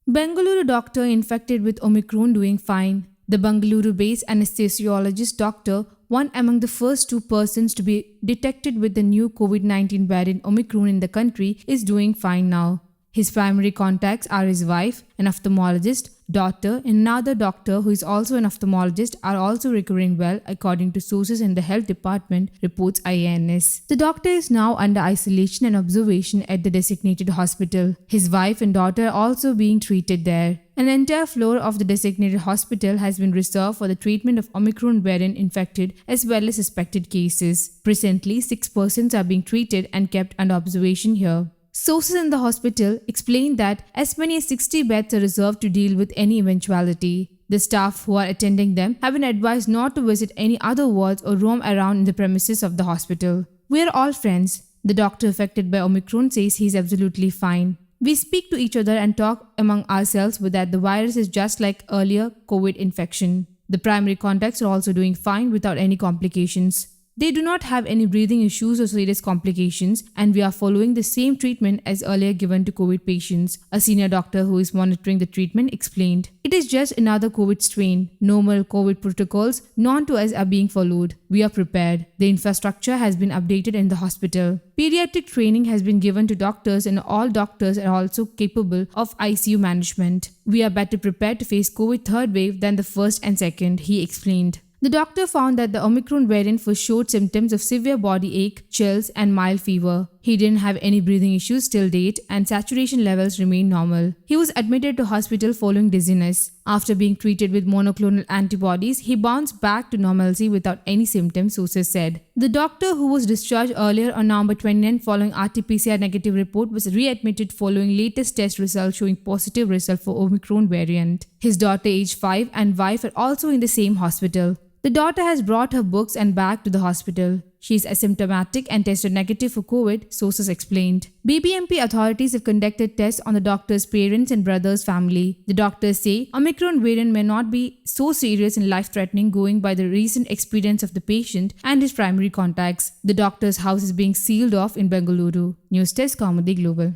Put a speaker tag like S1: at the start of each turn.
S1: Bengaluru doctor infected with Omicron doing fine. The Bengaluru-based anesthesiologist doctor, one among the first two persons to be detected with the new COVID-19 variant Omicron in the country, is doing fine now. His primary contacts are his wife, an ophthalmologist, daughter, and another doctor who is also an ophthalmologist are also recovering well according to sources in the health department, reports IANS. The doctor is now under isolation and observation at the designated hospital. His wife and daughter are also being treated there. An entire floor of the designated hospital has been reserved for the treatment of Omicron variant infected as well as suspected cases. Presently, 6 persons are being treated and kept under observation here. Sources in the hospital explain that as many as 60 beds are reserved to deal with any eventuality. The staff who are attending them have been advised not to visit any other wards or roam around in the premises of the hospital. "We are all friends," the doctor affected by Omicron says he is absolutely fine. "We speak to each other and talk among ourselves with that the virus is just like earlier COVID infection. The primary contacts are also doing fine without any complications. They do not have any breathing issues or serious complications, and we are following the same treatment as earlier given to COVID patients," a senior doctor who is monitoring the treatment explained. "It is just another COVID strain. Normal COVID protocols known to us are being followed. We are prepared. The infrastructure has been updated in the hospital. Pediatric training has been given to doctors, and all doctors are also capable of ICU management. We are better prepared to face COVID third wave than the first and second," he explained. The doctor found that the Omicron variant first showed symptoms of severe body ache, chills, and mild fever. He didn't have any breathing issues till date, and saturation levels remained normal. He was admitted to hospital following dizziness. After being treated with monoclonal antibodies, he bounced back to normalcy without any symptoms, sources said. The doctor, who was discharged earlier on November 29 following RT-PCR negative report, was readmitted following latest test results showing positive result for Omicron variant. His daughter, aged 5, and wife are also in the same hospital. The daughter has brought her books and bag to the hospital. She is asymptomatic and tested negative for COVID, sources explained. BBMP authorities have conducted tests on the doctor's parents and brother's family. The doctors say Omicron variant may not be so serious and life-threatening going by the recent experience of the patient and his primary contacts. The doctor's house is being sealed off in Bengaluru. News Desk, Kaumudy Global.